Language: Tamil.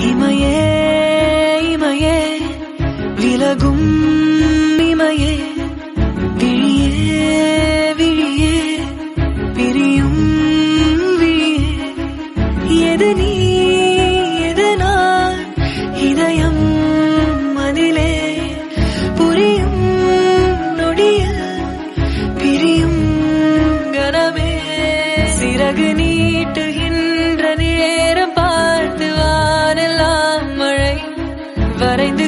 இமையே இமையே விலகும் இமையே விழியே விழியே பிரியும் விழியே எது நீ எது நான் இதயம் அதிலே புரியும் நொடியில் பிரியும் கனமே சிறகு நீட்டுகின்ற நேரம் பார்த்து வானெல்லாம் மழை வரைந்து